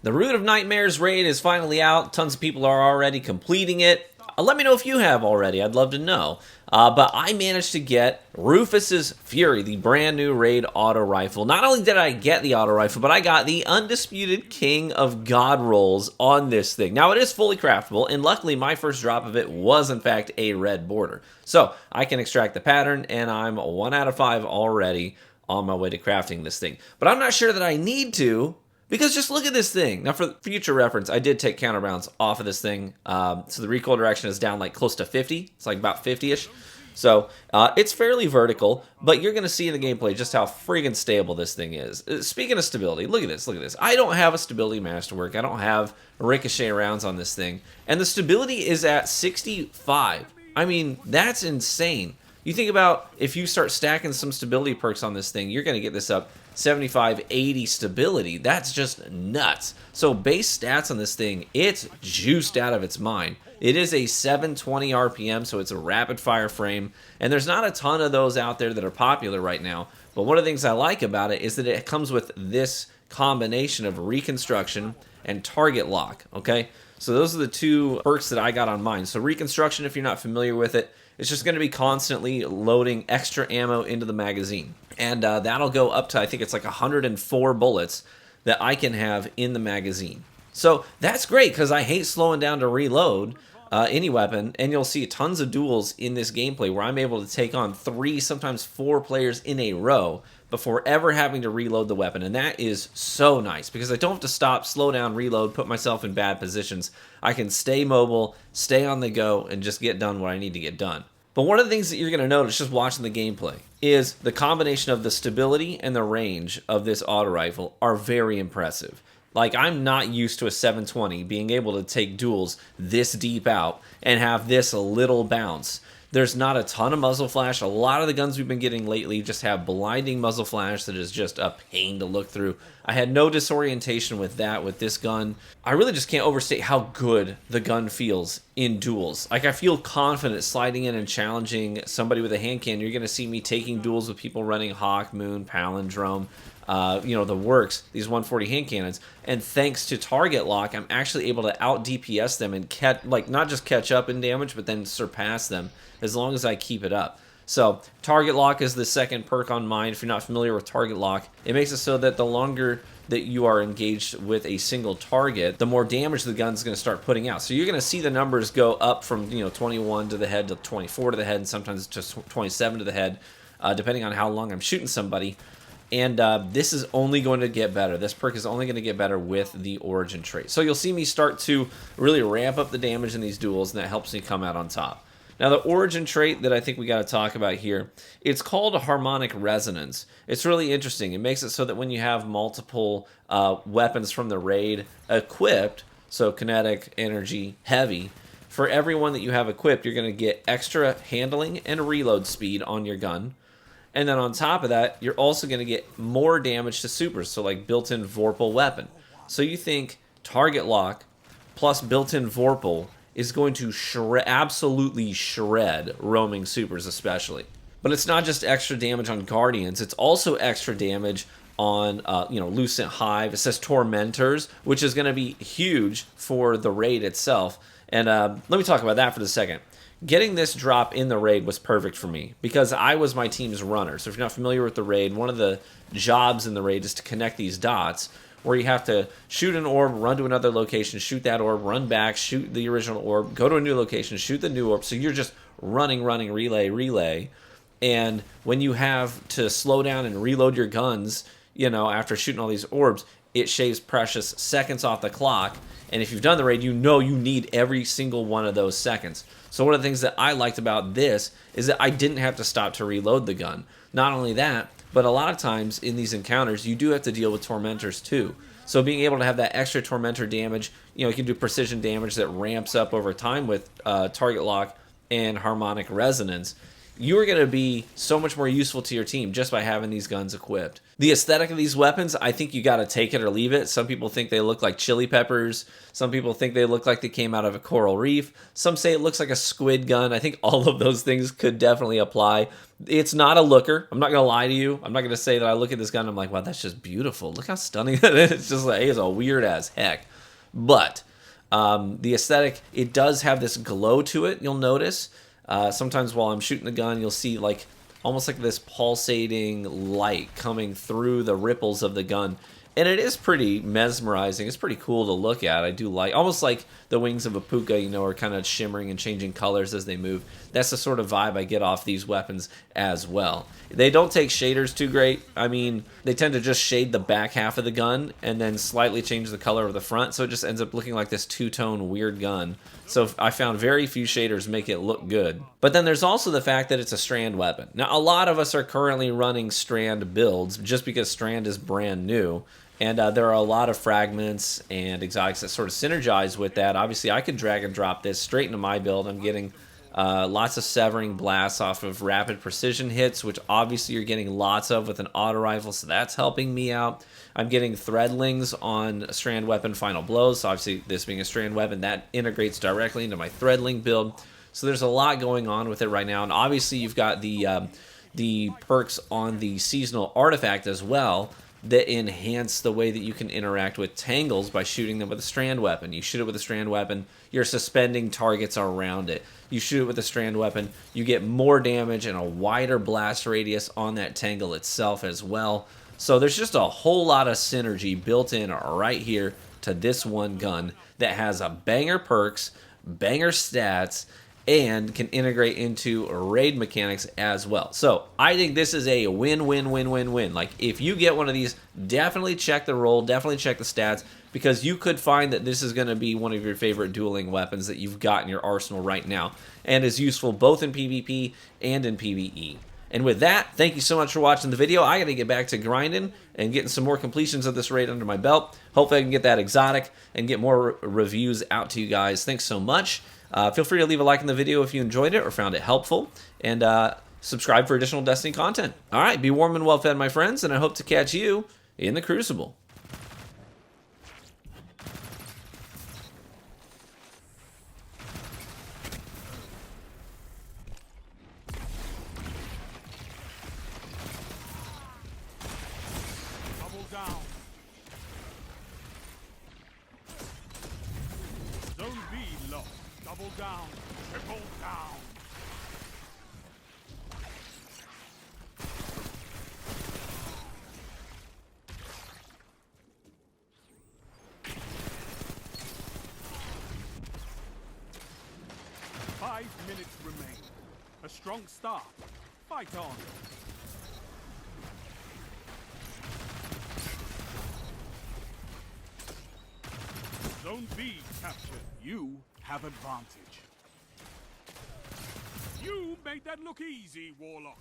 The Root of Nightmares raid is finally out. Tons of people are already completing it. Let me know if you have already. I'd love to know. But I managed to get Rufus's Fury, the brand new raid auto rifle. Not only did I get the auto rifle, but I got the undisputed King of God rolls on this thing. Now, it is fully craftable, and luckily my first drop of it was, in fact, a red border. So I can extract the pattern, and I'm 1 out of 5 already on my way to crafting this thing. But I'm not sure that I need to, because just look at this thing. Now, for future reference, I did take counterbalance off of this thing. So the recoil direction is down like close to 50. It's like about 50-ish. So it's fairly vertical, but you're going to see in the gameplay just how friggin' stable this thing is. Speaking of stability, look at this, look at this. I don't have a stability masterwork. I don't have ricochet rounds on this thing. And the stability is at 65. I mean, that's insane. You think about if you start stacking some stability perks on this thing, you're going to get this up 75, 80 stability. That's just nuts. So base stats on this thing, it's juiced out of its mind. It is a 720 RPM, so it's a rapid fire frame. And there's not a ton of those out there that are popular right now. But one of the things I like about it is that it comes with this combination of reconstruction and target lock, okay? So those are the two perks that I got on mine. So reconstruction, if you're not familiar with it, it's just going to be constantly loading extra ammo into the magazine. And that'll go up to, I think it's like 104 bullets that I can have in the magazine. So that's great because I hate slowing down to reload any weapon. And you'll see tons of duels in this gameplay where I'm able to take on 3, sometimes 4 players in a row before ever having to reload the weapon. And that is so nice because I don't have to stop, slow down, reload, put myself in bad positions. I can stay mobile, stay on the go, and just get done what I need to get done. But one of the things that you're going to notice just watching the gameplay is the combination of the stability and the range of this auto rifle are very impressive. Like, I'm not used to a 720 being able to take duels this deep out and have this little bounce. There's not a ton of muzzle flash. A lot of the guns we've been getting lately just have blinding muzzle flash that is just a pain to look through. I had no disorientation with that with this gun. I really just can't overstate how good the gun feels in duels. Like, I feel confident sliding in and challenging somebody with a hand cannon. You're going to see me taking duels with people running Hawk, Moon, Palindrome, the works, these 140 hand cannons. And thanks to target lock, I'm actually able to out DPS them and not just catch up in damage, but then surpass them as long as I keep it up. So target lock is the second perk on mine. If you're not familiar with target lock, it makes it so that the longer that you are engaged with a single target, the more damage the gun's going to start putting out. So you're going to see the numbers go up from 21 to the head to 24 to the head, and sometimes just 27 to the head, depending on how long I'm shooting somebody. And this is only going to get better. This perk is only going to get better with the origin trait. So you'll see me start to really ramp up the damage in these duels, and that helps me come out on top. Now, the origin trait that I think we got to talk about here, it's called a Harmonic Resonance. It's really interesting. It makes it so that when you have multiple weapons from the raid equipped, so kinetic, energy, heavy, for every one that you have equipped, you're going to get extra handling and reload speed on your gun. And then on top of that, you're also going to get more damage to supers, so like built-in Vorpal weapon. So you think target lock plus built-in Vorpal is going to absolutely shred roaming supers especially. But it's not just extra damage on Guardians, it's also extra damage on Lucent Hive. It says Tormentors, which is going to be huge for the raid itself. And let me talk about that for a second. Getting this drop in the raid was perfect for me because I was my team's runner. So if you're not familiar with the raid, one of the jobs in the raid is to connect these dots where you have to shoot an orb, run to another location, shoot that orb, run back, shoot the original orb, go to a new location, shoot the new orb. So you're just running, relay. And when you have to slow down and reload your guns, after shooting all these orbs, it shaves precious seconds off the clock. And if you've done the raid, you need every single one of those seconds. So one of the things that I liked about this is that I didn't have to stop to reload the gun. Not only that, but a lot of times in these encounters, you do have to deal with Tormentors too. So being able to have that extra Tormentor damage, you can do precision damage that ramps up over time with target lock and Harmonic Resonance. you're going to be so much more useful to your team just by having these guns equipped. The aesthetic of these weapons, I think you got to take it or leave it. Some people think they look like chili peppers. Some people think they look like they came out of a coral reef. Some say it looks like a squid gun. I think all of those things could definitely apply. It's not a looker. I'm not going to lie to you. I'm not going to say that I look at this gun and I'm like, wow, that's just beautiful. Look how stunning that is. It's just like, it's a weird as heck. But the aesthetic, it does have this glow to it, you'll notice. Sometimes while I'm shooting the gun, you'll see like almost like this pulsating light coming through the ripples of the gun. And it is pretty mesmerizing. It's pretty cool to look at. I do like, almost like the wings of a puka, you know, are kind of shimmering and changing colors as they move. That's the sort of vibe I get off these weapons as well. They don't take shaders too great. I mean, they tend to just shade the back half of the gun and then slightly change the color of the front. So it just ends up looking like this two-tone weird gun. So I found very few shaders make it look good. But then there's also the fact that it's a strand weapon. Now, a lot of us are currently running strand builds just because strand is brand new. And there are a lot of fragments and exotics that sort of synergize with that. Obviously, I could drag and drop this straight into my build. I'm getting lots of severing blasts off of rapid precision hits, which obviously you're getting lots of with an auto rifle, so that's helping me out. I'm getting threadlings on a strand weapon final blows, so obviously this being a strand weapon, that integrates directly into my threadling build. So there's a lot going on with it right now, and obviously you've got the perks on the seasonal artifact as well, that enhance the way that you can interact with tangles by shooting them with a strand weapon. You shoot it with a strand weapon, you're suspending targets around it. You shoot it with a strand weapon, you get more damage and a wider blast radius on that tangle itself as well. So there's just a whole lot of synergy built in right here to this one gun that has a banger perks, banger stats, and can integrate into raid mechanics as well. So I think this is a win-win-win-win-win. Like, if you get one of these, definitely check the roll, definitely check the stats, because you could find that this is going to be one of your favorite dueling weapons that you've got in your arsenal right now, and is useful both in PvP and in PvE. And with that, thank you so much for watching the video. I got to get back to grinding and getting some more completions of this raid under my belt. Hopefully I can get that exotic and get more reviews out to you guys. Thanks so much. Feel free to leave a like in the video if you enjoyed it or found it helpful, and subscribe for additional Destiny content. All right, be warm and well fed, my friends, and I hope to catch you in the Crucible. Double down. Zone B lost. Double down. Triple down. Five minutes remain. A strong start. Fight on. Zone B captured. You have advantage. You made that look easy, Warlock.